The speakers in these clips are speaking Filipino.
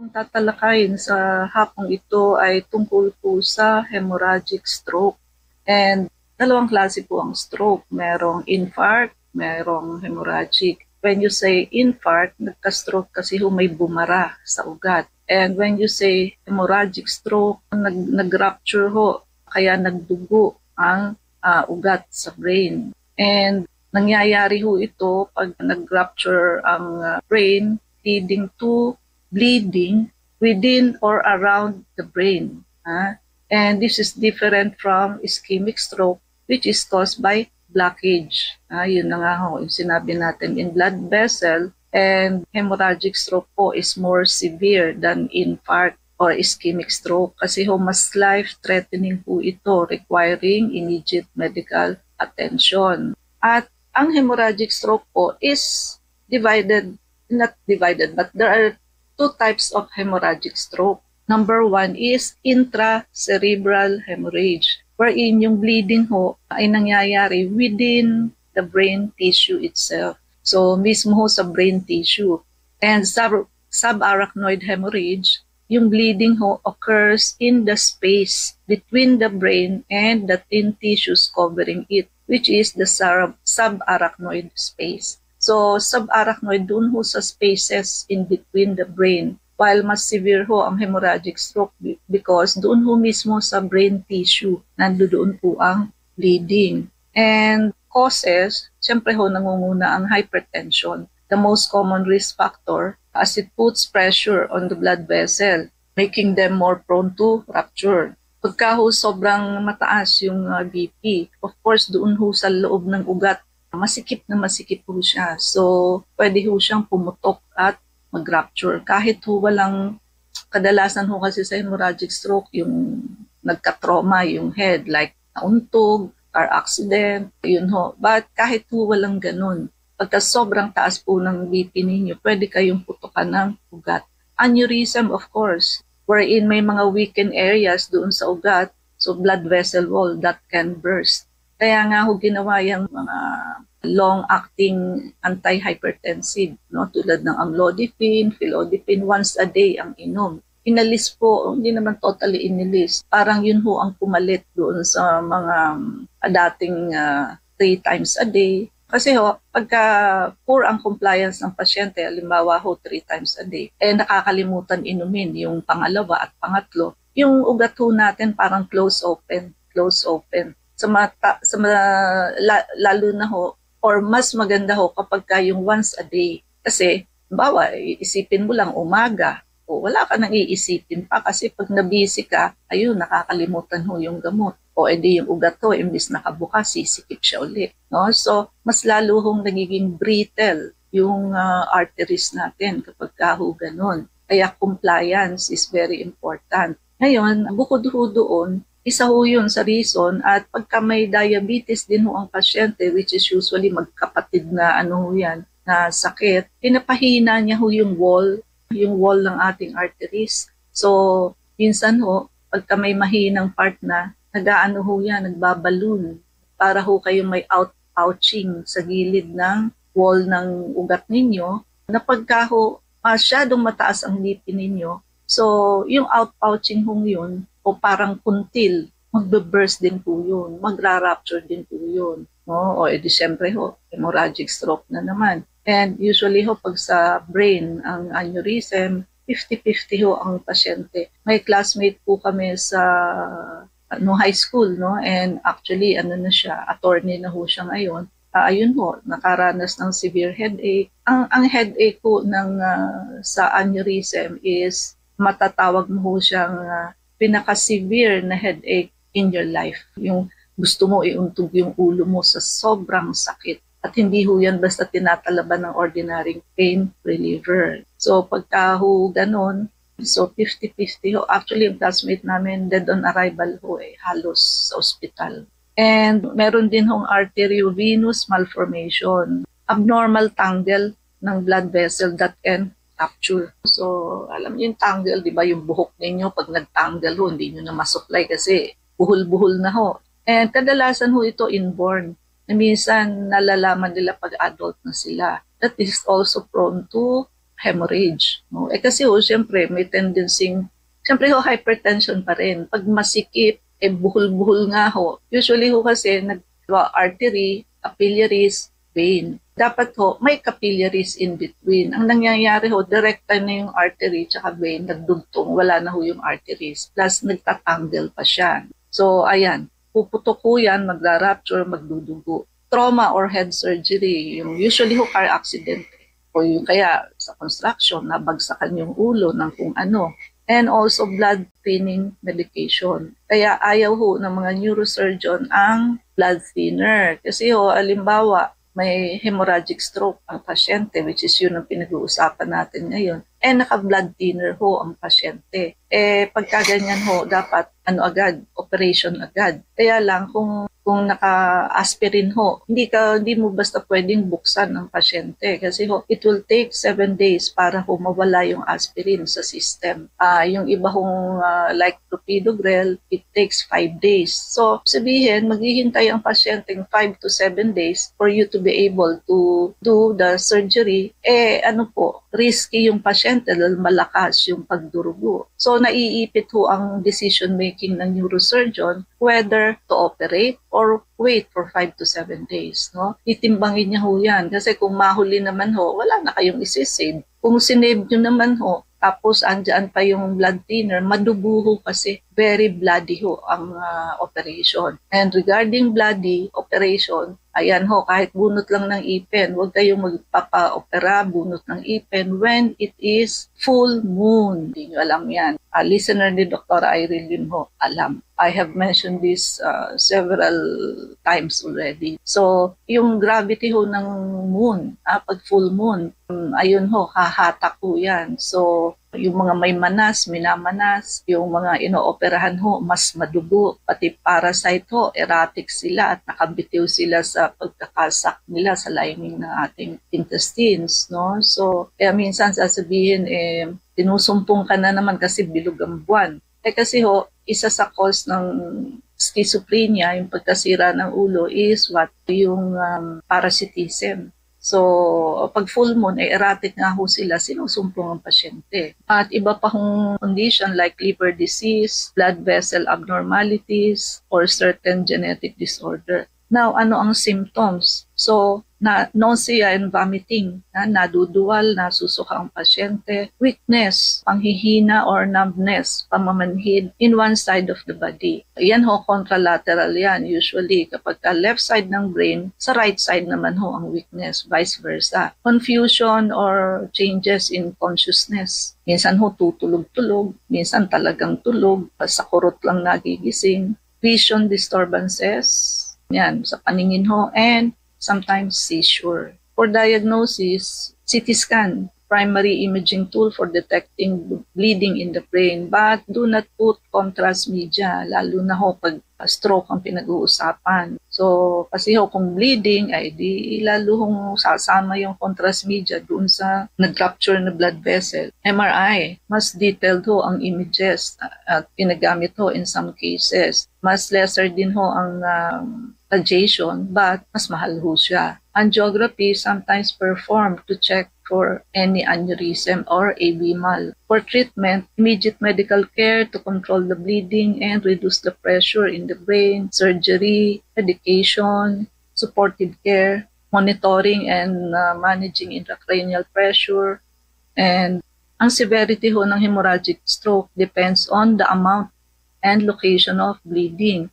Ang tatalakayin sa hapong ito ay tungkol po sa hemorrhagic stroke. And dalawang klase po ang stroke. Merong infarct, merong hemorrhagic. When you say infarct, nagka-stroke kasi may bumara sa ugat. And when you say hemorrhagic stroke, nag-rupture kaya nagdugo ang ugat sa brain. And nangyayari ito pag nag-rupture ang brain, leading to bleeding within or around the brain. And this is different from ischemic stroke, which is caused by blockage. Yun na nga yung sinabi natin in blood vessel, and hemorrhagic stroke po is more severe than infarct or ischemic stroke kasi mas life-threatening po ito, requiring immediate medical attention. At ang hemorrhagic stroke po is not divided, but there are two types of hemorrhagic stroke. Number one is intracerebral hemorrhage, wherein yung bleeding ay nangyayari within the brain tissue itself. So, mismo sa brain tissue. And subarachnoid hemorrhage, yung bleeding occurs in the space between the brain and the thin tissues covering it, which is the subarachnoid space. So, subarachnoid dun sa spaces in between the brain. While mas severe ang hemorrhagic stroke because doon mismo sa brain tissue, nandoon po ang bleeding. And causes, syempre nangunguna ang hypertension, the most common risk factor as it puts pressure on the blood vessel, making them more prone to rupture. Pagka sobrang mataas yung BP, of course doon sa loob ng ugat, masikip po siya. So, pwede siyang pumutok at mag-rupture. Kahit walang, kadalasan kasi sa hemorrhagic stroke, yung nagka-trauma, yung head, like nauntog, car accident, yun But kahit walang ganun, pagka sobrang taas po ng BP ninyo, pwede kayong putukan ng ugat. Aneurysm, of course, wherein may mga weakened areas doon sa ugat, so blood vessel wall that can burst. Kaya nga ginawa yung mga long-acting anti-hypertensive, tulad ng amlodipine, felodipine, once a day ang inom. Inalis po, hindi naman totally inilis. Parang yun ang pumalit doon sa mga dating 3 times a day. Kasi pagka poor ang compliance ng pasyente, halimbawa 3 times a day, nakakalimutan inumin yung pangalawa at pangatlo, yung ugat natin parang close open. Lalo na or mas maganda kapag yung once a day. Kasi, bawa, isipin mo lang umaga, wala ka nang iisipin pa kasi pag nabisi ka, nakakalimutan yung gamot. Edi yung ugat imbis nakabukas, sisikip siya ulit. So, mas lalo nagiging brittle yung arteries natin kapag ganun. Kaya compliance is very important. Ngayon, bukod doon, isa yun sa reason at pagka may diabetes din ang pasyente, which is usually magkapatid na yan, na sakit, pinapahina niya yung wall ng ating arteries. So, minsan pagka may mahinang part na, nagbaballoon para kayong may ouching sa gilid ng wall ng ugat ninyo, na pagka masyadong mataas ang BP ninyo, so yung ouching yun, parang puntil, magbe-burst din po yun, magra-rupture din po yun. Edi syempre hemorrhagic stroke na naman. And usually pag sa brain, ang aneurysm, 50-50 ang pasyente. May classmate po kami sa high school, and actually na siya, attorney na siya ngayon. Ayun nakaranas ng severe headache. Ang headache sa aneurysm is matatawag mo siyang pinaka-severe na headache in your life. Yung gusto mo iuntog yung ulo mo sa sobrang sakit. At hindi yan basta tinatalaban ng ordinary pain reliever. So pagka ganon, so 50-50 actually yung classmate namin dead on arrival halos sa ospital. And meron din arteriovenous malformation, abnormal tangle ng blood vessel that can rupture. So, alam niyo yung tangle, di ba, yung buhok ninyo, pag nag-tangle hindi nyo na masupply kasi buhol-buhol na And kadalasan ito inborn. Na minsan nalalaman nila pag adult na sila. That is also prone to hemorrhage. No? Kasi siyempre may tendency, siyempre hypertension pa rin. Pag masikip, buhol-buhol nga Usually kasi artery, capillaries, vein. Dapat may capillaries in between. Ang nangyayari direkta na yung artery tsaka vein, nagdugtong, wala na yung arteries. Plus, nagtatangle pa siya. So, ayan, puputok yan, magra-rupture, magdudugo. Trauma or head surgery, yung usually car accident, o yung kaya sa construction, nabagsakan yung ulo ng kung ano. And also blood thinning medication. Kaya ayaw ng mga neurosurgeon ang blood thinner. Kasi alimbawa, may hemorrhagic stroke ang pasyente, which is yun ang pinag-uusapan natin ngayon. Naka-blood thinner ang pasyente. Pagka ganyan dapat agad, operation agad. Kaya lang kung naka-aspirin hindi mo basta pwedeng buksan ang pasyente kasi it will take 7 days para mawala yung aspirin sa system. Yung iba like clopidogrel, it takes 5 days. So, sabihin, maghihintay ang pasyente 5 to 7 days for you to be able to do the surgery. Risky yung pasyente dahil malakas yung pagdurugo. So, naiipit ang decision making ng neurosurgeon whether to operate or wait for 5 to 7 days. No? Itimbangin niya yan. Kasi kung mahuli naman wala na kayong isisave. Kung sinave nyo naman tapos andyan pa yung blood thinner, madugo kasi very bloody ang operation. And regarding bloody operation, ayan kahit bunot lang ng ipin, huwag kayong magpapa-opera bunot ng ipin when it is full moon. Hindi nyo alam yan. Listener ni Dr. Irene Lim alam. I have mentioned this several times already. So, yung gravity ng moon, pag full moon, ayun hahatak yan. So, yung mga may manas, minamanas, yung mga inooperahan mas madugo, pati parasite erratic sila at nakabitiw sila sa pagkakasak nila sa lining ng ating intestines, no? So, minsan sasabihin, tinusumpong ka na naman kasi bilog ang buwan. Kasi isa sa cause ng schizophrenia, yung pagkasira ng ulo is yung parasitism. So, pag full moon, erratic nga sila, sinusumpong ang pasyente. At iba pa condition like liver disease, blood vessel abnormalities, or certain genetic disorder. Now, ano ang symptoms? So, nausea and vomiting, naduduwal, nasusuka ang pasyente, weakness, panghihina or numbness, pamamanhid in one side of the body. Yan contralateral yan. Usually, kapag left side ng brain, sa right side naman ang weakness, vice versa. Confusion or changes in consciousness. Minsan tutulog-tulog, minsan talagang tulog, sa kurot lang nagigising. Vision disturbances, yan, sa paningin and sometimes seizure. For diagnosis, CT scan, primary imaging tool for detecting bleeding in the brain. But do not put contrast media, lalo na pag stroke ang pinag-uusapan. So, kasi kung bleeding, ay di lalo sasama yung contrast media doon sa nag-rupture na blood vessel. MRI, mas detailed ang images at pinagamit in some cases. Mas lesser din ang radiation, but mas mahal siya. Angiography sometimes performed to check for any aneurysm or abysmal. For treatment, immediate medical care to control the bleeding and reduce the pressure in the brain, surgery, medication, supportive care, monitoring and managing intracranial pressure. And ang severity ng hemorrhagic stroke depends on the amount and location of bleeding.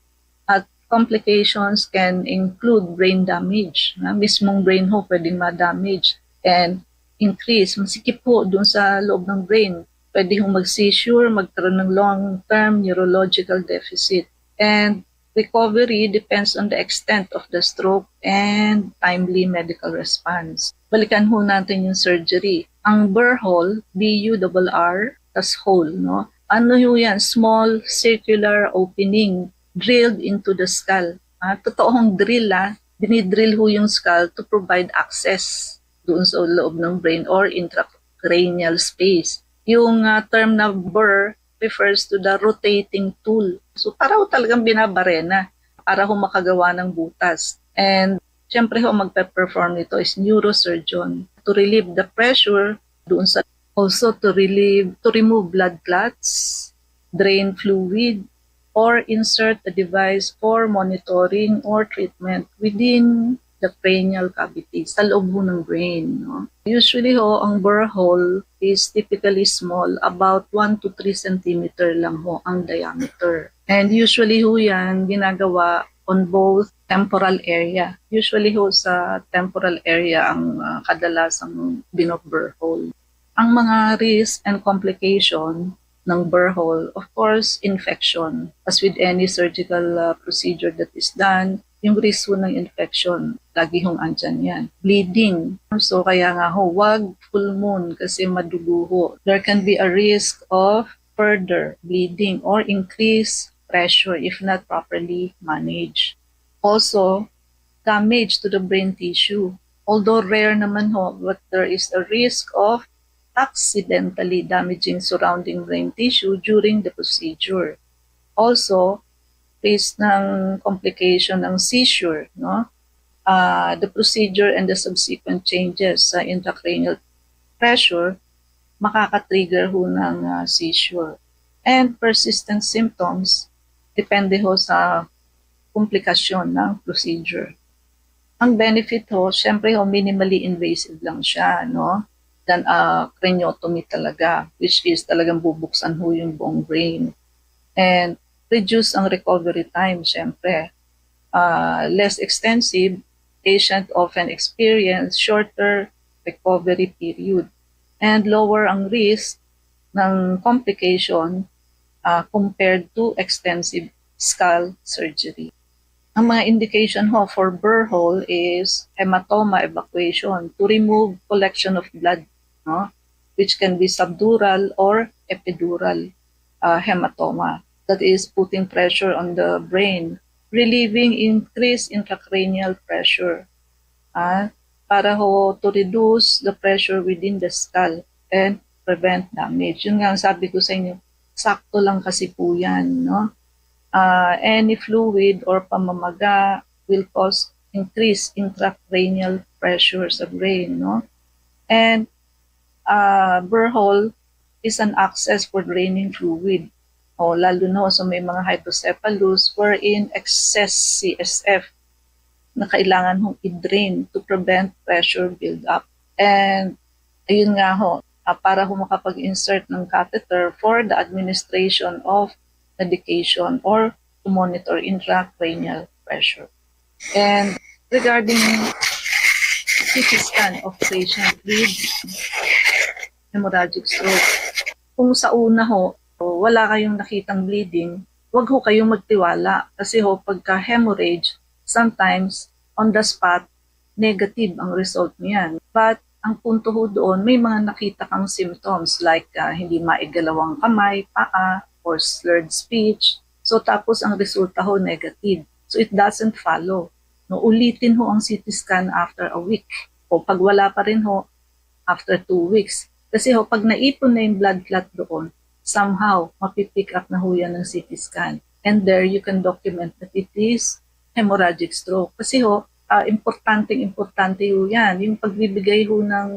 At complications can include brain damage. Mismong brain pwedeng ma-damage and increase, masikip doon sa loob ng brain. Pwede mag-seizure, magkaroon ng long-term neurological deficit. And recovery depends on the extent of the stroke and timely medical response. Balikan natin yung surgery. Ang burr hole, B-U-R-R, tas hole, no? Ano yan? Small circular opening drilled into the skull. Totoong drill, dinidrill yung skull to provide access doon sa loob ng brain or intracranial space. Yung term na burr refers to the rotating tool. So para talagang binabarena para makagawa ng butas. And syempre magpe-perform nito is neurosurgeon to relieve the pressure doon sa also to remove blood clots, drain fluid, or insert a device for monitoring or treatment within the cranial cavity, sa loob ho ng brain. No? Usually ho, ang burr hole is typically small, about 1 to 3 centimeter lang ho ang diameter. And usually ho yan ginagawa on both temporal area. Usually ho sa temporal area ang kadalasang binobur hole. Ang mga risk and complication ng burr hole, of course, infection. As with any surgical procedure that is done, yung risk ho ng infection, lagi hong andyan yan. Bleeding. So kaya nga ho, wag full moon kasi madugo ho. There can be a risk of further bleeding or increased pressure if not properly managed. Also, damage to the brain tissue. Although rare naman ho, but there is a risk of accidentally damaging surrounding brain tissue during the procedure. Also, face ng complication ng seizure, no? The procedure and the subsequent changes sa intracranial pressure makaka-trigger ho ng seizure. And persistent symptoms, depende ho sa komplikasyon ng procedure. Ang benefit ho, syempre ho, minimally invasive lang siya, no? Than a craniotomy talaga, which is talagang bubuksan ho yung buong brain. And reduce ang recovery time, syempre. Less extensive, patient often experience shorter recovery period. And lower ang risk ng complication compared to extensive skull surgery. Ang mga indication ho for burr hole is hematoma evacuation to remove collection of blood, no? Which can be subdural or epidural hematoma. That is putting pressure on the brain, relieving increased intracranial pressure para ho to reduce the pressure within the skull and prevent damage. Yun nga ang sabi ko sa inyo, sakto lang kasi po yan, no? Any fluid or pamamaga will cause increased intracranial pressure sa brain, no? And burr hole is an access for draining fluid. Lalo na sa may mga hydrocephalus wherein excess CSF na kailangan hong i-drain to prevent pressure build-up. And ayun nga ho, para ho makapag-insert ng catheter for the administration of medication or to monitor intracranial pressure. And regarding CT scan of patient with hemorrhagic stroke, kung sa una ho, wala kayong nakitang bleeding, wag ho kayong magtiwala kasi ho pagka hemorrhage, sometimes on the spot, negative ang result niyan. But ang punto ho doon, may mga nakita kang symptoms like hindi maigalawang kamay, paa, or slurred speech. So tapos ang resulta ho negative. So it doesn't follow. No, ulitin ho ang CT scan after a week. O pag wala pa rin ho, after 2 weeks. Kasi ho, pag naipon na yung blood clot doon, somehow, mapipick up na ho yan ng CT scan. And there, you can document that it is hemorrhagic stroke. Kasi ho, importante ho yan. Yung pagbibigay ho ng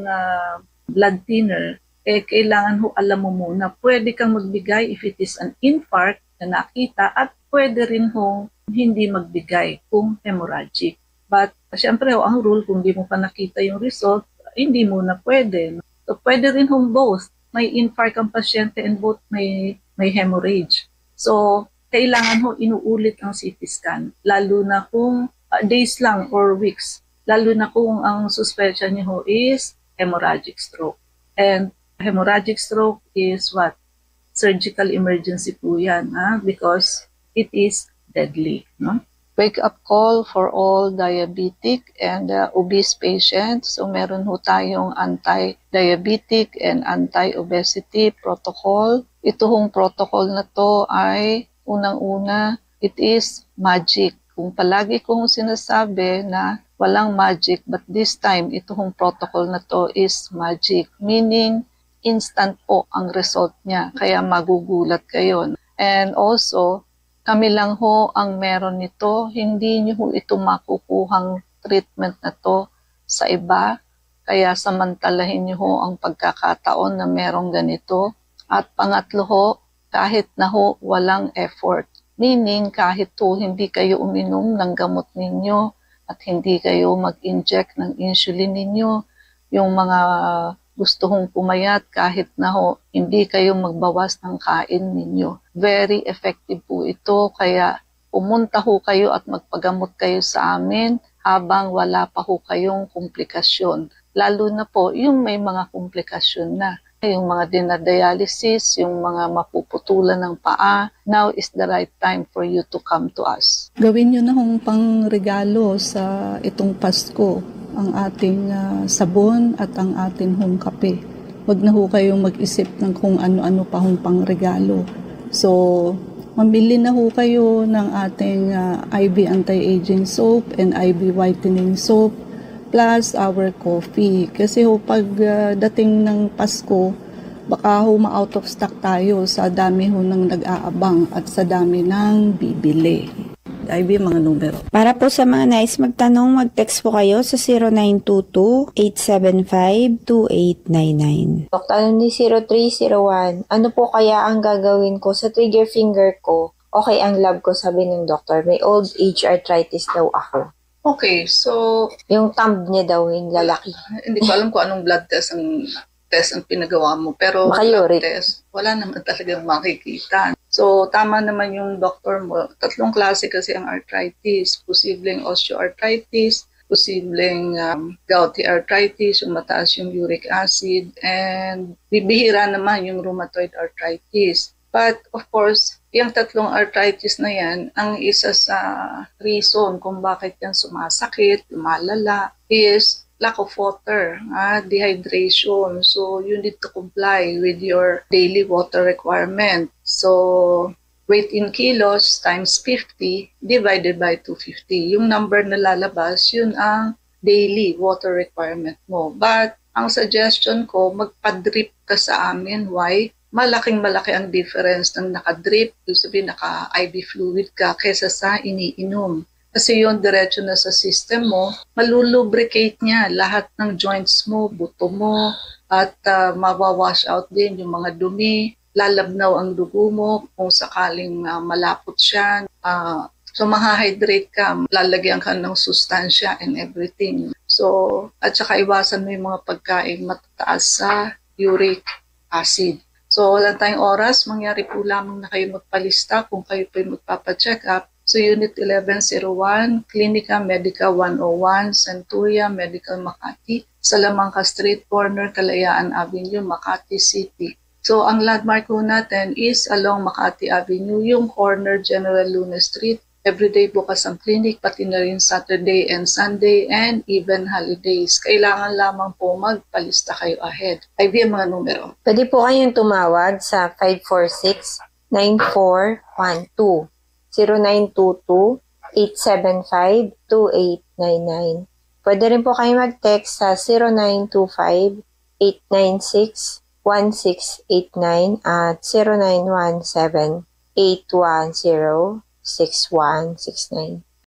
blood thinner, kailangan ho alam mo muna. Pwede kang magbigay if it is an infarct na nakita at pwede rin ho hindi magbigay kung hemorrhagic. But, syempre ho, ang rule, kung di mo pa nakita yung result, hindi mo na pwede. So, pwede rin hong both. May infarct ang pasyente and both may hemorrhage. So, kailangan ho inuulit ang CT scan, lalo na kung days lang or weeks, lalo na kung ang suspicion niyo ho is hemorrhagic stroke. And hemorrhagic stroke is what? Surgical emergency po yan, because it is deadly. No? Wake-up call for all diabetic and obese patients. So meron ho tayong anti-diabetic and anti-obesity protocol. Ito hong protocol na to ay unang-una, it is magic. Kung palagi kong sinasabi na walang magic, but this time, ito hong protocol na to is magic. Meaning, instant po ang result niya. Kaya magugulat kayo. And also, kami lang ho ang meron nito. Hindi nyo ho ito makukuhang treatment na to sa iba. Kaya samantalahin niyo ho ang pagkakataon na merong ganito. At pangatlo ho, kahit na ho walang effort. Meaning kahit ho hindi kayo uminom ng gamot ninyo at hindi kayo mag-inject ng insulin ninyo, yung mga gusto hong pumayat kahit na ho hindi kayo magbawas ng kain ninyo. Very effective po ito, kaya pumunta ho kayo at magpagamot kayo sa amin habang wala pa ho kayong komplikasyon. Lalo na po yung may mga komplikasyon na. Yung mga dinadialysis, yung mga mapuputulan ng paa, now is the right time for you to come to us. Gawin nyo na hong pang regalo sa itong Pasko ang ating sabon at ang ating hong kape. Wag na ho kayong mag-isip ng kung ano-ano pa hong pang regalo. So, mamili na ho kayo ng ating IV anti-aging soap and IV whitening soap plus our coffee. Kasi ho pag dating ng Pasko, baka ho ma-out of stock tayo sa dami ho ng nag-aabang at sa dami ng bibili. IV mga numero. Para po sa mga nais magtanong, mag-text po kayo sa 0922-875-2899. Dok, tanong ni 0301, ano po kaya ang gagawin ko sa trigger finger ko? Okay ang lab ko, sabi ng doktor. May old age arthritis daw ako. Okay, so Yung thumb niya daw, yung lalaki. hindi ko alam kung anong blood test ang pinagawa mo. Pero Baka blood uric. test, wala naman talagang makikita. So, tama naman yung doktor mo. 3 klase kasi ang arthritis. Posibleng osteoarthritis, posibleng gouty arthritis, yung mataas yung uric acid, and bibihira naman yung rheumatoid arthritis. But of course, yung 3 arthritis na yan, ang isa sa reason kung bakit yan sumasakit, lumalala, is lack of water, dehydration. So you need to comply with your daily water requirement. So weight in kilos times 50 divided by 250. Yung number na lalabas, yun ang daily water requirement mo. But ang suggestion ko, magpa-drip ka sa amin. Why? Malaking-malaki ang difference ng naka-drip, yung sabihin naka-IV fluid ka, kesa sa iniinom. Kasi yun, diretso na sa system mo, malulubricate niya lahat ng joints mo, buto mo, at mawawash out din yung mga dumi, lalabnaw ang dugo mo kung sakaling malapot siya. So, mahahydrate ka, lalagyan ka ng sustansya and everything. So, at saka iwasan mo yung mga pagkain matataas sa uric acid. So, wala tayong oras. Mangyari po lamang na kayo magpalista kung kayo po magpapacheck up. So, Unit 1101, Clinica Medica 101, Centuria Medical Makati, Salamanca Street, corner Kalayaan Avenue, Makati City. So, ang landmark po natin is along Makati Avenue, yung corner General Luna Street. Everyday bukas ang clinic, pati na rin Saturday and Sunday, and even holidays. Kailangan lamang po magpalista kayo ahead. IV ang mga numero. Pwede po kayong tumawag sa 546-9412, 0922-875-2899. Pwede rin po kayo mag-text sa 0925-896-1689 at 0917-810-6169.